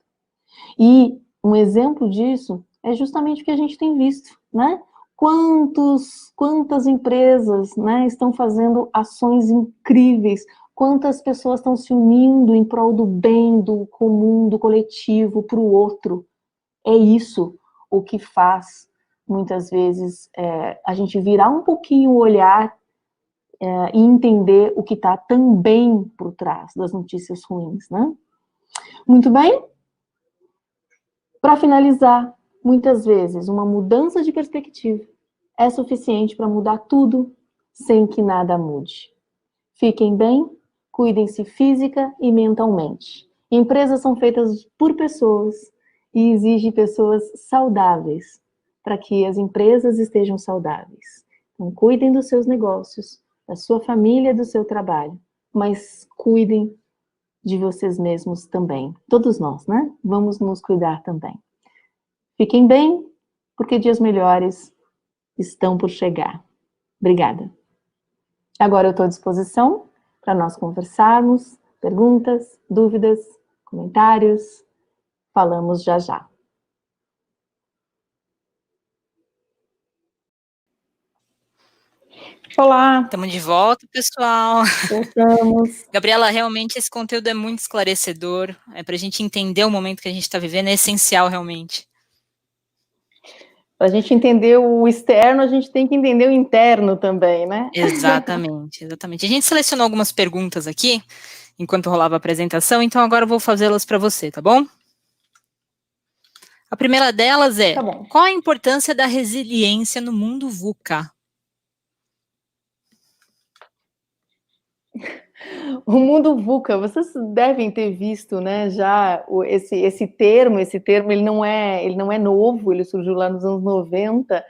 E um exemplo disso é justamente o que a gente tem visto, né? Quantas empresas, né, estão fazendo ações incríveis, quantas pessoas estão se unindo em prol do bem, do comum, do coletivo, para o outro. É isso o que faz, muitas vezes, a gente virar um pouquinho o olhar e entender o que está também por trás das notícias ruins, né? Muito bem? Para finalizar, muitas vezes, uma mudança de perspectiva é suficiente para mudar tudo sem que nada mude. Fiquem bem, cuidem-se física e mentalmente. Empresas são feitas por pessoas e exigem pessoas saudáveis para que as empresas estejam saudáveis. Então, cuidem dos seus negócios, da sua família, do seu trabalho, mas cuidem de vocês mesmos também. Todos nós, né? Vamos nos cuidar também. Fiquem bem, porque dias melhores estão por chegar. Obrigada. Agora eu estou à disposição para nós conversarmos, perguntas, dúvidas, comentários. Falamos já já. Olá. Estamos de volta, pessoal. Voltamos. Gabriela, realmente esse conteúdo é muito esclarecedor. Para a gente entender o momento que a gente está vivendo, é essencial, realmente. Para a gente entender o externo, a gente tem que entender o interno também, né? Exatamente, exatamente. A gente selecionou algumas perguntas aqui, enquanto rolava a apresentação, então agora eu vou fazê-las para você, tá bom? A primeira delas é, qual a importância da resiliência no mundo VUCA? O mundo VUCA, vocês devem ter visto, né, já esse termo ele não é novo, ele surgiu lá nos anos 90,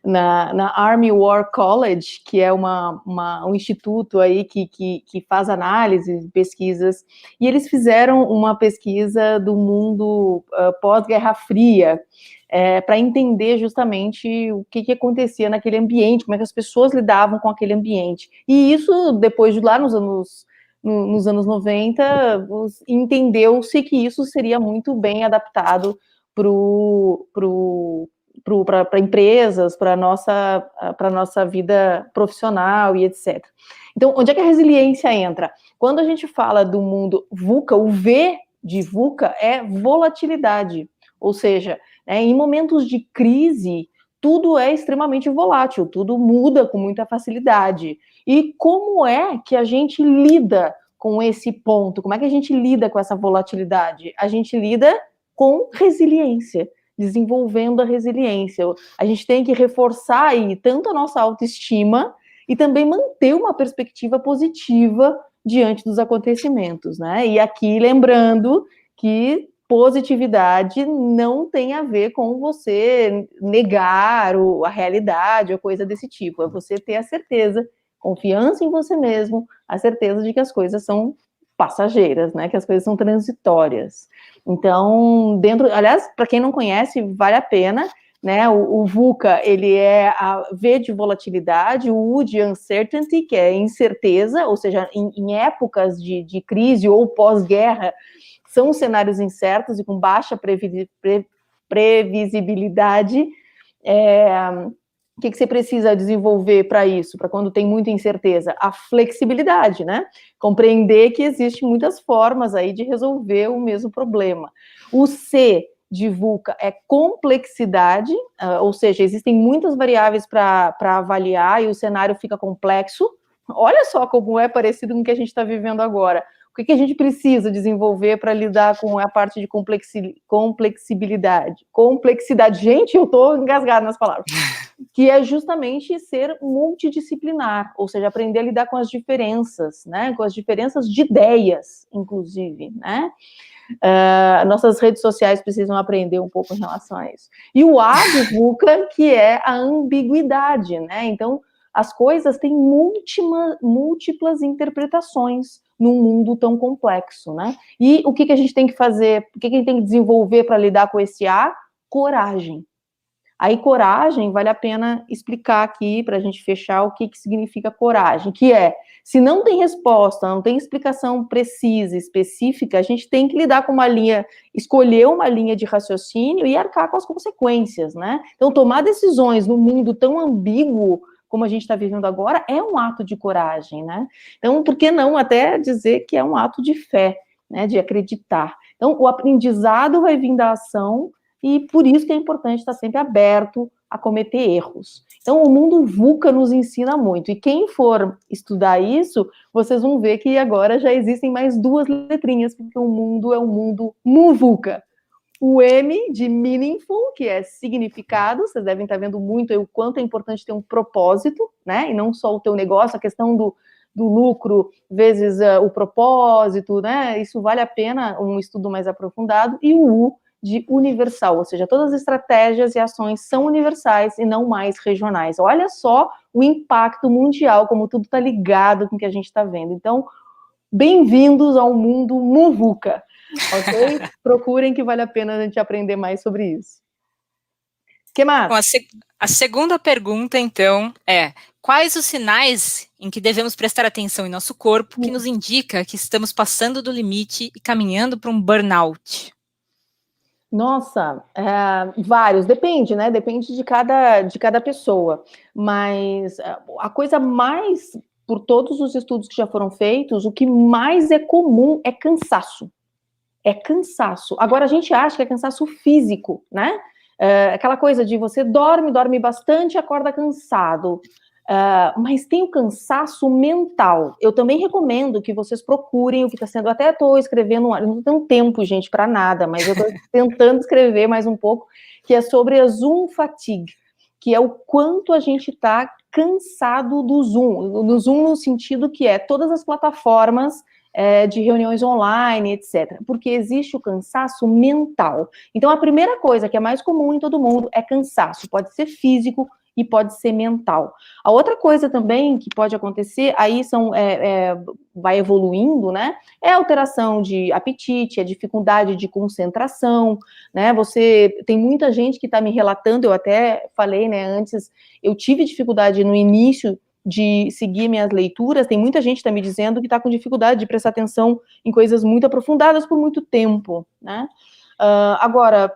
na Army War College, que é um instituto aí que faz análises, pesquisas, e eles fizeram uma pesquisa do mundo pós-Guerra Fria, para entender justamente o que acontecia naquele ambiente, como é que as pessoas lidavam com aquele ambiente. E isso, depois de lá nos anos 90, entendeu-se que isso seria muito bem adaptado para empresas, para a nossa vida profissional e etc. Então, onde é que a resiliência entra? Quando a gente fala do mundo VUCA, o V de VUCA é volatilidade, ou seja, em momentos de crise, tudo é extremamente volátil, tudo muda com muita facilidade. E como é que a gente lida com esse ponto? Como é que a gente lida com essa volatilidade? A gente lida com resiliência, desenvolvendo a resiliência. A gente tem que reforçar aí tanto a nossa autoestima e também manter uma perspectiva positiva diante dos acontecimentos, né? E aqui lembrando que positividade não tem a ver com você negar a realidade ou coisa desse tipo, é você ter a certeza, confiança em você mesmo, a certeza de que as coisas são passageiras, né, que as coisas são transitórias. Então, aliás, para quem não conhece, vale a pena, né, o VUCA, ele é a V de volatilidade, o U de uncertainty, que é incerteza, ou seja, em épocas de crise ou pós-guerra, são cenários incertos e com baixa previsibilidade. O que você precisa desenvolver para isso, para quando tem muita incerteza? A flexibilidade, né? Compreender que existem muitas formas aí de resolver o mesmo problema. O C de VUCA é complexidade, ou seja, existem muitas variáveis para avaliar e o cenário fica complexo. Olha só como é parecido com o que a gente está vivendo agora. O que a gente precisa desenvolver para lidar com a parte de complexibilidade? Complexidade. Gente, eu estou engasgada nas palavras. Que é justamente ser multidisciplinar, ou seja, aprender a lidar com as diferenças, né? Com as diferenças de ideias, inclusive, né? Nossas redes sociais precisam aprender um pouco em relação a isso. E o A do VUCA, que é a ambiguidade, né? Então, as coisas têm múltiplas interpretações num mundo tão complexo, né? E o que a gente tem que fazer, o que a gente tem que desenvolver para lidar com esse A? Coragem. Aí, coragem, vale a pena explicar aqui, para a gente fechar, o que significa coragem, que é, se não tem resposta, não tem explicação precisa, específica, a gente tem que lidar com escolher uma linha de raciocínio e arcar com as consequências, né? Então, tomar decisões num mundo tão ambíguo como a gente está vivendo agora, é um ato de coragem, né? Então, por que não até dizer que é um ato de fé, né, de acreditar? Então, o aprendizado vai vir da ação, e por isso que é importante estar sempre aberto a cometer erros. Então, o mundo VUCA nos ensina muito, e quem for estudar isso, vocês vão ver que agora já existem mais 2 letrinhas, porque o mundo é um mundo MUVUCA. O M de meaningful, que é significado, vocês devem estar vendo muito o quanto é importante ter um propósito, né, e não só o teu negócio, a questão do lucro vezes o propósito, né, isso vale a pena um estudo mais aprofundado, e o U de universal, ou seja, todas as estratégias e ações são universais e não mais regionais. Olha só o impacto mundial, como tudo está ligado com o que a gente está vendo. Então, bem-vindos ao mundo MUVUCA, ok? Procurem que vale a pena a gente aprender mais sobre isso. O que mais? Bom, a segunda pergunta, então, é: quais os sinais em que devemos prestar atenção em nosso corpo que nos indica que estamos passando do limite e caminhando para um burnout? Nossa, vários, depende, né? Depende de cada pessoa. Mas a coisa mais, por todos os estudos que já foram feitos, o que mais é comum é cansaço. É cansaço. Agora, a gente acha que é cansaço físico, né? Aquela coisa de você dorme bastante e acorda cansado. Mas tem o cansaço mental. Eu também recomendo que vocês procurem o que está sendo. Até estou escrevendo, não tenho tempo, gente, para nada, mas eu estou tentando escrever mais um pouco, que é sobre a Zoom fatigue, que é o quanto a gente está cansado do Zoom. Do Zoom no sentido que é todas as plataformas de reuniões online, etc. Porque existe o cansaço mental. Então, a primeira coisa que é mais comum em todo mundo é cansaço. Pode ser físico e pode ser mental. A outra coisa também que pode acontecer, aí vai evoluindo, né? É a alteração de apetite, a dificuldade de concentração, né? Tem muita gente que está me relatando, eu até falei, né, antes, eu tive dificuldade no início de seguir minhas leituras, tem muita gente que está me dizendo que está com dificuldade de prestar atenção em coisas muito aprofundadas por muito tempo, né? Agora,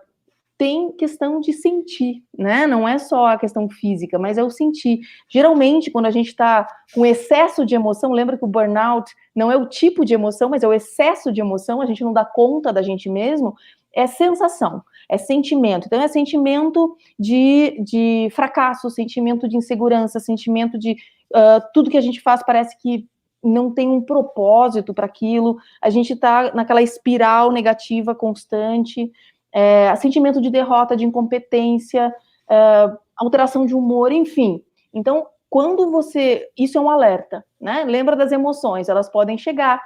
tem questão de sentir, né? Não é só a questão física, mas é o sentir. Geralmente, quando a gente está com excesso de emoção, lembra que o burnout não é o tipo de emoção, mas é o excesso de emoção, a gente não dá conta da gente mesmo, é sensação, é sentimento. Então, é sentimento de fracasso, sentimento de insegurança, sentimento de tudo que a gente faz parece que não tem um propósito para aquilo, a gente está naquela espiral negativa constante, sentimento de derrota, de incompetência, alteração de humor, enfim. Então, isso é um alerta, né? Lembra das emoções, elas podem chegar,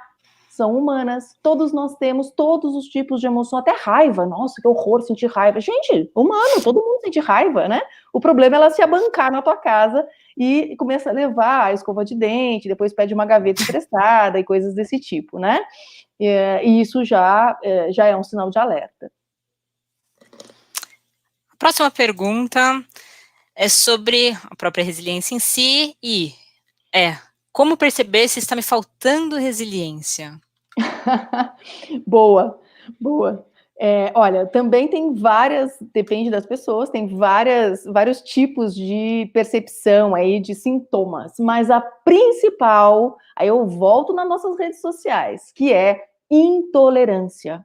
são humanas, todos nós temos todos os tipos de emoção, até raiva, nossa, que horror sentir raiva. Gente, humano, todo mundo sente raiva, né? O problema é ela se abancar na tua casa e começa a levar a escova de dente, depois pede uma gaveta emprestada e coisas desse tipo, né? E isso já é um sinal de alerta. Próxima pergunta é sobre a própria resiliência em si e como perceber se está me faltando resiliência? Boa. Olha, também tem depende das pessoas, tem vários tipos de percepção aí, de sintomas, mas a principal, aí eu volto nas nossas redes sociais, que é intolerância.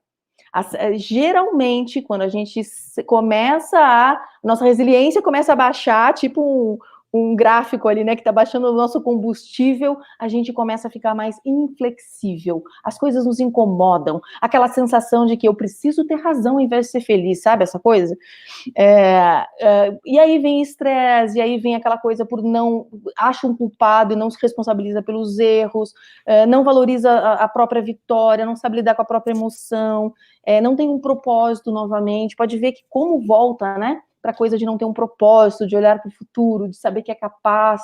Geralmente, quando a gente nossa resiliência começa a baixar, tipo um gráfico ali, né, que está baixando o nosso combustível, a gente começa a ficar mais inflexível, as coisas nos incomodam, aquela sensação de que eu preciso ter razão ao invés de ser feliz, sabe essa coisa? E aí vem estresse, e aí vem aquela coisa acha um culpado e não se responsabiliza pelos erros, não valoriza a própria vitória, não sabe lidar com a própria emoção, não tem um propósito novamente, pode ver que como volta, né, para a coisa de não ter um propósito, de olhar para o futuro, de saber que é capaz,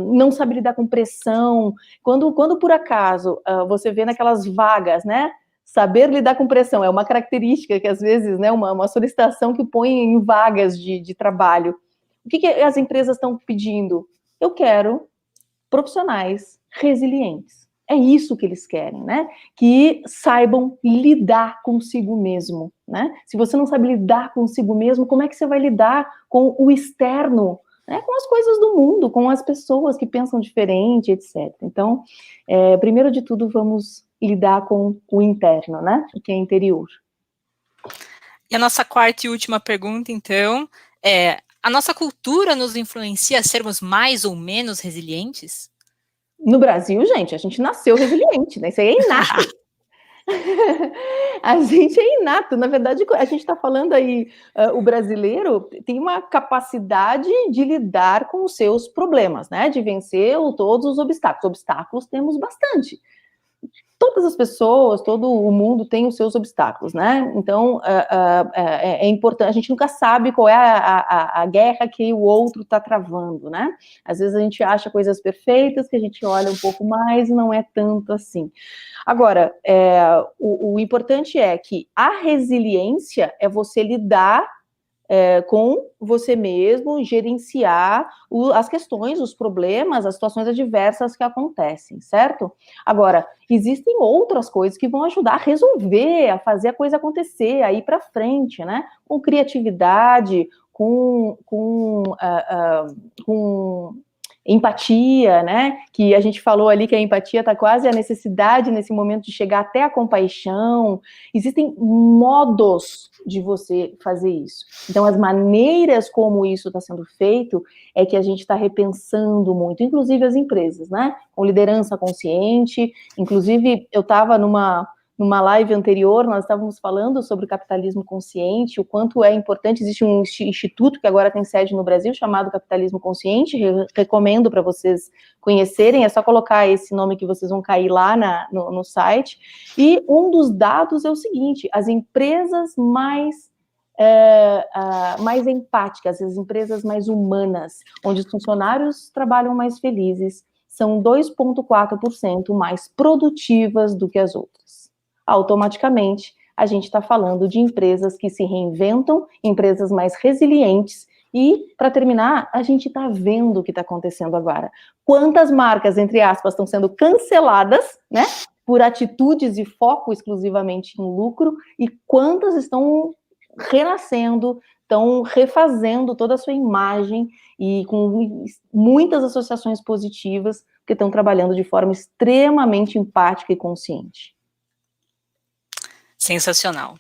não sabe lidar com pressão. Quando por acaso você vê naquelas vagas, né, saber lidar com pressão é uma característica que às vezes, né, uma solicitação que põe em vagas de trabalho. O que as empresas estão pedindo? Eu quero profissionais resilientes. É isso que eles querem, né? Que saibam lidar consigo mesmo, né? Se você não sabe lidar consigo mesmo, como é que você vai lidar com o externo, né? Com as coisas do mundo, com as pessoas que pensam diferente, etc. Então, primeiro de tudo, vamos lidar com o interno, né? O que é interior. E a nossa quarta e última pergunta, então, a nossa cultura nos influencia a sermos mais ou menos resilientes? No Brasil, gente, a gente nasceu resiliente, né? Isso aí é inato. A gente é inato. Na verdade, a gente está falando aí, o brasileiro tem uma capacidade de lidar com os seus problemas, né? De vencer todos os obstáculos. Obstáculos temos bastante. Todas as pessoas, todo o mundo tem os seus obstáculos, né? Então, é importante, a gente nunca sabe qual é a guerra que o outro está travando, né? Às vezes a gente acha coisas perfeitas, que a gente olha um pouco mais e não é tanto assim. Agora, o importante é que a resiliência é você lidar com você mesmo, gerenciar as questões, os problemas, as situações adversas que acontecem, certo? Agora, existem outras coisas que vão ajudar a resolver, a fazer a coisa acontecer, a ir para frente, né? Com criatividade, com empatia, né? Que a gente falou ali que a empatia está quase a necessidade nesse momento de chegar até a compaixão. Existem modos de você fazer isso. Então, as maneiras como isso está sendo feito é que a gente está repensando muito, inclusive as empresas, né? Com liderança consciente. Inclusive, eu estava numa live anterior, nós estávamos falando sobre o capitalismo consciente, o quanto é importante. Existe um instituto que agora tem sede no Brasil, chamado Capitalismo Consciente, recomendo para vocês conhecerem, é só colocar esse nome que vocês vão cair lá no site, e um dos dados é o seguinte: as empresas mais mais empáticas, as empresas mais humanas, onde os funcionários trabalham mais felizes, são 2,4% mais produtivas do que as outras. Automaticamente, a gente está falando de empresas que se reinventam, empresas mais resilientes. E, para terminar, a gente está vendo o que está acontecendo agora. Quantas marcas, entre aspas, estão sendo canceladas, né, por atitudes e foco exclusivamente em lucro, e quantas estão renascendo, estão refazendo toda a sua imagem e com muitas associações positivas, que estão trabalhando de forma extremamente empática e consciente. Sensacional.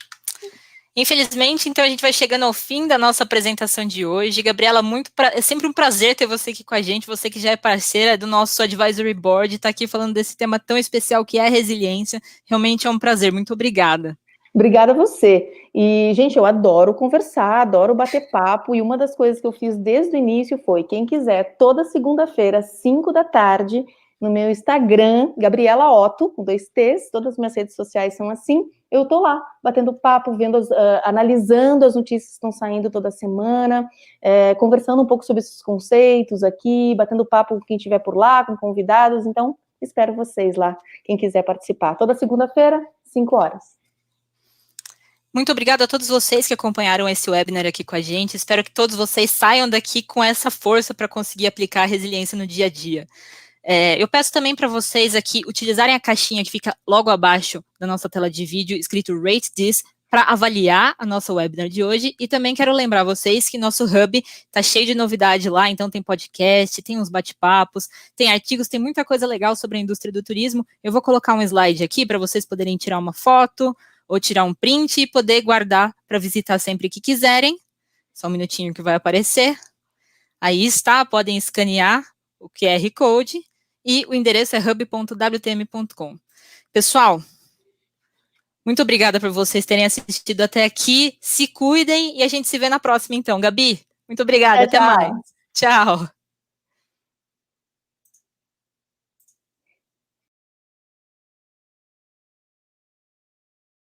Infelizmente, então, a gente vai chegando ao fim da nossa apresentação de hoje. Gabriela, é sempre um prazer ter você aqui com a gente, você que já é parceira do nosso Advisory Board, está aqui falando desse tema tão especial que é a resiliência. Realmente é um prazer, muito obrigada. Obrigada a você. E, gente, eu adoro conversar, adoro bater papo, e uma das coisas que eu fiz desde o início foi, quem quiser, toda segunda-feira, 5 da tarde, no meu Instagram, Gabriela Otto, com 2 T's, todas as minhas redes sociais são assim, eu tô lá, batendo papo, vendo, analisando as notícias que estão saindo toda semana, conversando um pouco sobre esses conceitos aqui, batendo papo com quem estiver por lá, com convidados, então, espero vocês lá, quem quiser participar. Toda segunda-feira, 5 horas. Muito obrigada a todos vocês que acompanharam esse webinar aqui com a gente. Espero que todos vocês saiam daqui com essa força para conseguir aplicar a resiliência no dia a dia. Eu peço também para vocês aqui utilizarem a caixinha que fica logo abaixo da nossa tela de vídeo, escrito Rate This, para avaliar a nossa webinar de hoje. E também quero lembrar vocês que nosso Hub está cheio de novidade lá, então tem podcast, tem uns bate-papos, tem artigos, tem muita coisa legal sobre a indústria do turismo. Eu vou colocar um slide aqui para vocês poderem tirar uma foto ou tirar um print e poder guardar para visitar sempre que quiserem. Só um minutinho que vai aparecer. Aí está, podem escanear o QR Code e o endereço é hub.wtm.com. Pessoal, muito obrigada por vocês terem assistido até aqui. Se cuidem e a gente se vê na próxima então. Gabi, muito obrigada. Até mais. Tchau.